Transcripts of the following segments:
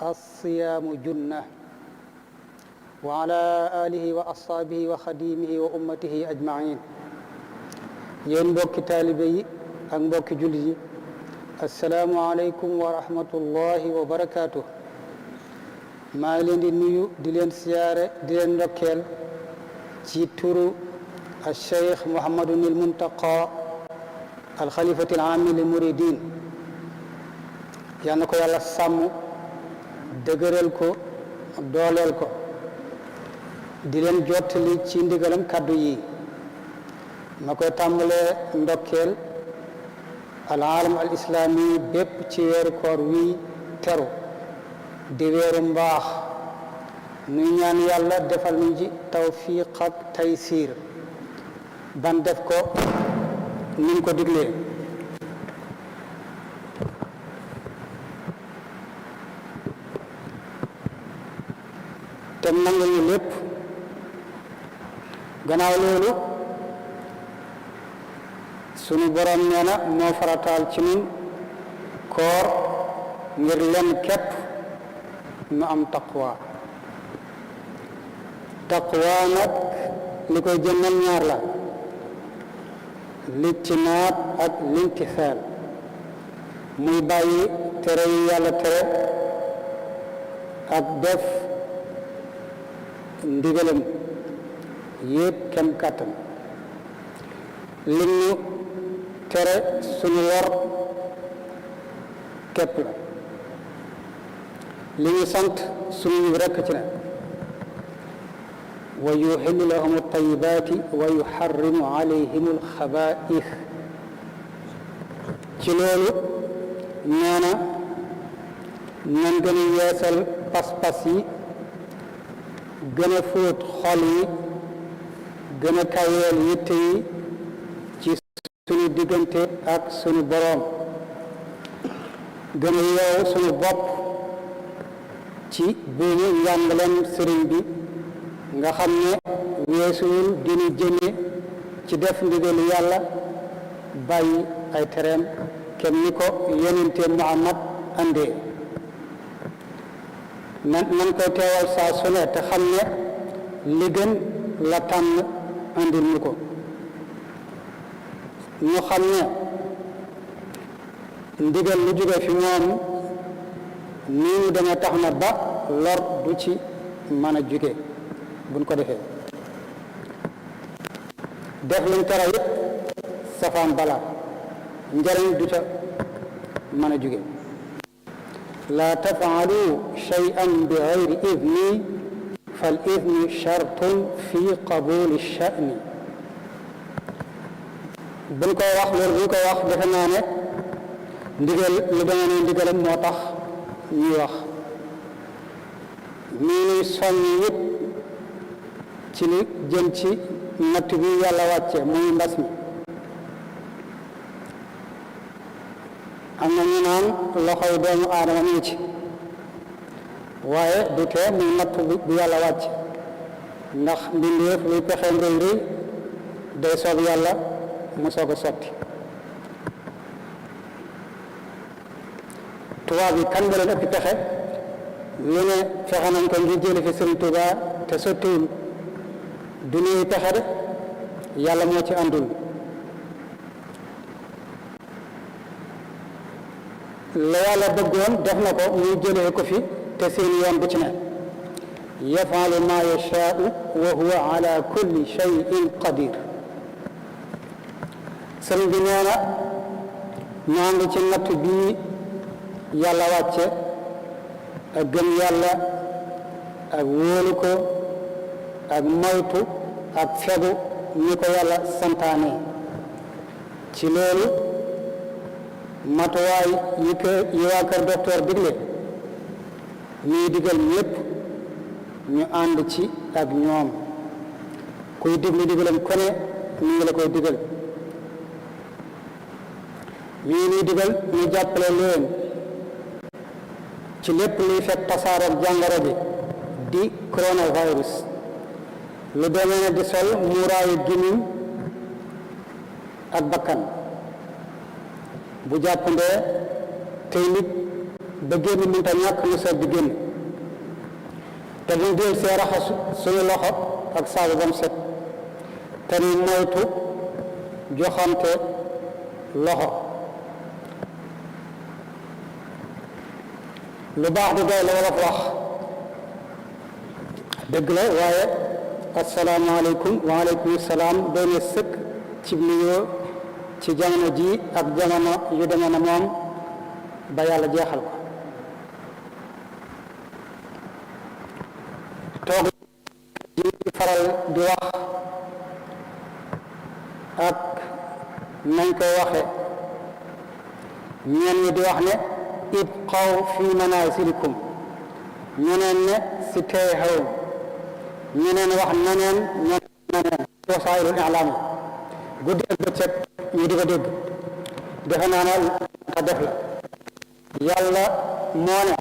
alsiyaamu junna wa ala alihi wa ashaabihi wa xadimihi wa ummatihi ajmain. yéen mbokki taalibe yi ak mbokki jullit yi, assalaamu aleykum wa rahmatullahi wa barakaatuh. maa ngi leen di nuyu di leen siyaare di leen ndokkeel ci turu al cheikh Mouhamadun il Muntaqa al xalifati al aami lil muridin. yal na ko yàlla sàmm dëgëral ko dooleel ko. di leen jottali ci ndigalam kàddu yi ma koy tàmbalee ndokkeel al aalam al islaami bépp ci weeru koor wi teru di weeru mbaax. nuy ñaan yàlla defal ñu ci tawfiq ak taysiir ban def ko ni ñu ko diglee. te nangu ñu lépp. gannaaw loolu sunu borom nee na moo farataal ci ñun koor ngir len képp nu am taqwa. taqwa nag li koy jëmmal ñaar la: lijtinaab ak limtisaal, muy bàyyi tere yi yàlla tere ak def ndigalam yépp kem kàttan. li ñu tere suñu lor képp la. li ñu sant suñu rekk ci ne: wa yuhillu lahum at-tayyibaati wa yuharrimu alayhim al-xabaa'is. ci loolu nee na nan gën a yeesal pas-pas yi, gën a fóot xol yi, gën a kaweel yitte yi ci sunu diggante ak sunu boroom, gën a yeewu sunu bopp ci buumu njàngaleem sëriñ bi nga xam ne weesuwul dinu jëme ci def ndigalu yàlla bàyyi ay tereem kem ni ko yonente Muhammad andee. nan koy teewal saa su ne te xam ne li gën la tànn andil ñu ko. ñu xam ne ndigal lu jóge fi moom nii mu demee tax na ba lor du ci mën a jóge buñ ko defee. def luñ tere it safaan bala njëriñ du ca mën a jóge. laa tafaalu shay'an bi gayri idni fal idni shartun fi qabuli sha'ni. buñ koy wax loolu buñ koy wax defe naa ne ndigal lu demee ne ndigalam moo tax ñuy wax. nii nuy soññ yëpp ci li jëm ci natt bi yàlla wàcce muy mbas mi. am na ñu naan loxoy doomu aadama ngi ci, waaye du tee muy natt bu yàlla wàcce, ndax mbindeef luy pexeem rëy rëy day soob yàlla mu soog a sotti. tubaab yi kan nga leen ëppi pexe? lu ne fexe nañ ko ngir jële fi Sëriñ Tuubaa te sottiwul. du nuy pexe de, yàlla moo ci àndul. la yàlla bëggoon def na ko, muy jëlee ko fi te seen yoon bu ci ne. yafalu ma yashaau wa huwa ala kulli shay'in qadir. sëriñ bi nee na ñoo ngi ci natt bii yàlla wàcce ak gëm yàlla ak wóolu ko ak moytu ak fegu ni ko yàlla santaane. ci loolu matuwaay yi waa kër docteur digle ñuy digal ñépp ñu ànd ci ak ñoom. kuy diglu digalam ku ne ñu ngi la koy digal. ñuy digal ñu jàppale leen ci lépp luy fekk tasaaroog jàngoro bi di coronavirus. lu demee ne di sol muuraayu gémmiñ ak bakkan bu jàppandee tey nit ba génn mënta ñàkk ñu soog di génn te ñu del see raxas suñu loxo ak saabu ba mu set te ñu moytu joxante loxo lu baax di doy la wolof wax dëgg la waaye asalaamaaleykum waaleykum salaam doy na sëkk ci nuyoo ci jamono ji ak jamono yu demee na moom ba yàlla jeexal ko toog di faral di wax ak nañ koy waxe ñenn ñi di wax ne ibqaw fi manazilikum ñeneen ne si tey xew ñeneen wax neneen ñeneen wasaa'ilul i'laam guddi ak bëccëg ñu di ko dégg defe naa ne ka def la yàlla moo ne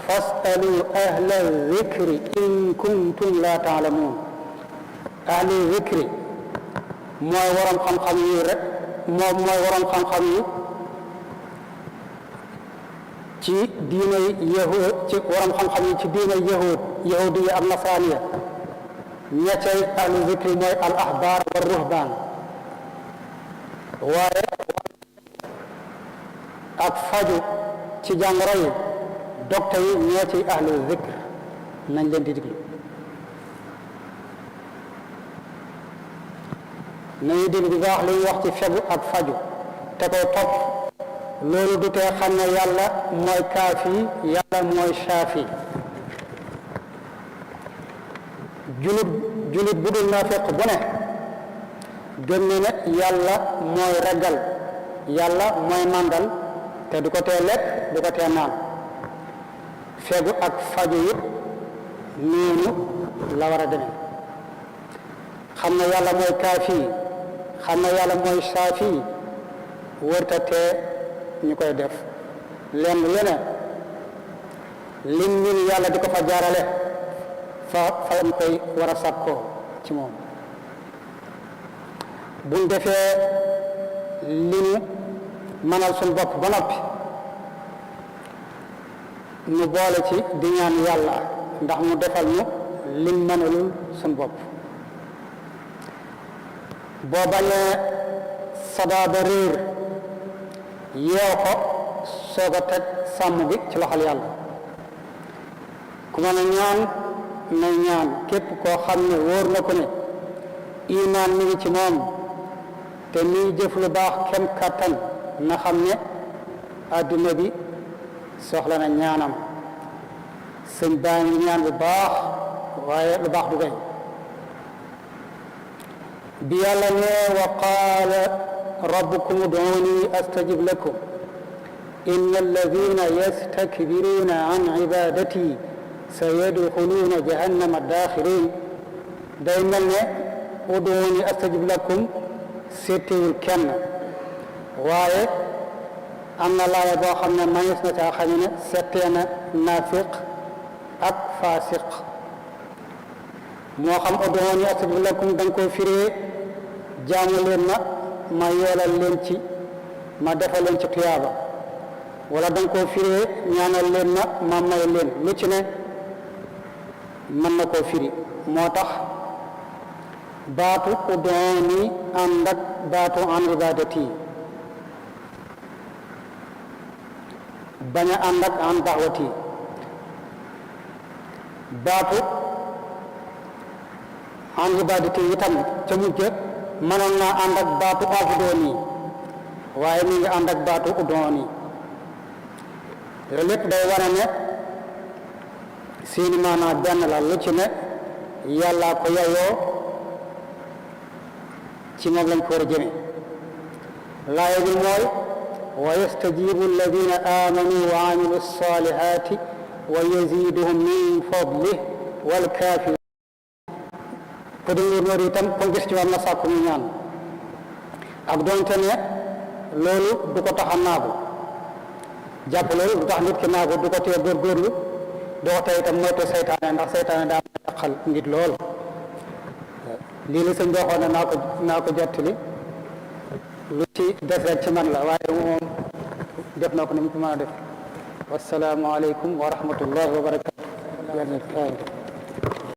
fasalu ahla zikri in kuntum la taalamuun ahli zikri mooy waroom xam-xam yi rek moom mooy waroom xam-xam yi ci diinay yahud ci waroom xam-xam yi ci diinay yahudiya ak nasraaniya ña cay ahlu zikri mooy al ahbaar wa ruhbaan waaye ak faju ci jàngoro yi docteur yi ñoo ci ahlu zikr nañ leen di diglu nañu dégg bu baax li ñuy wax ci fegu ak faju te koy topp loolu du tee xam ne yàlla mooy kaafi yàlla mooy shaafi julit bu dul naafiq bu ne gëm ne ne yàlla mooy ragal yàlla mooy màndal te du ko tee lekk du ko tee naan fegu ak faju it noonu la war a demee xam ne yàlla mooy kaafi xam ne yàlla mooy shaafi wërta tee ñu koy def lenn leneen lim ñun yàlla di ko fa jaarale fa ñu koy war a sàkkoo ci moom buñ defee li ñu mënal suñ bopp ba noppi ñu boole ci di ñaan yàlla ndax mu defal ñu lim mënalul suñ bopp boo bañee sadaaba réer yeew ko soog a teg sàmm bi ci loxol yàlla ku mën a ñaan na ñaan képp koo xam ne wóor na ko ne imaan mi ngi ci moom te muy jëf lu baax kem kàttan na xam ne adduna bi soxla na ñaanam sëñ baa ngi ñaan bu baax waaye lu baax du gay bi yàlla ne wa qaala rabbukum ud'uuni astajib lakum inna alladina yastakbiruuna an ibadati sayadxuluuna jahannama daaxirin day mel ne ud'uuni astajib lakum seetewul kenn waaye am na laaya boo xam ne manis na caa xam ne settee na naafiq ak faasiq moo xam ud'uuni astajib lakum da nga koo firee jaamu leen ma yoolal leen ci ma defal leen ci tuyaaba wala da nga koo firee ñaanal leen ma may leen lu ci ne mën na koo firi moo tax baatu ud'uuni ànd ak baatu an ibadati bañ a ànd ak an da'wati baatu an ibadati itam ca mujj mënoon naa ànd ak baatu abdooni waaye mi ngi ànd ak baatu ud'uuni loolu lépp day wane ne seeni maanaa benn la lu ci ne yàllaa ko yayoo ci moom lañ ko war a jëme laaya bi mooy wa yastajibu alladina amanu wa amilu salihati wa yaziduhum min fadlih wal kafirun ko di ngir itam kon gis ci war na sàkku mu ñaan ak doonte ne loolu du ko tax a naagu jàpp loolu du tax nit ki naagu du ko tee góorgóorlu du ko tee itam moytu seytaane ndax seytaane daa yàqal nit lool lii la sëñ bi waxoon ne naa ko jottali lu ci des rek ci man la waaye moom def na ko ni mu ko mën a def wassalaamu aleykum wa rahmatullahi wa barakatu.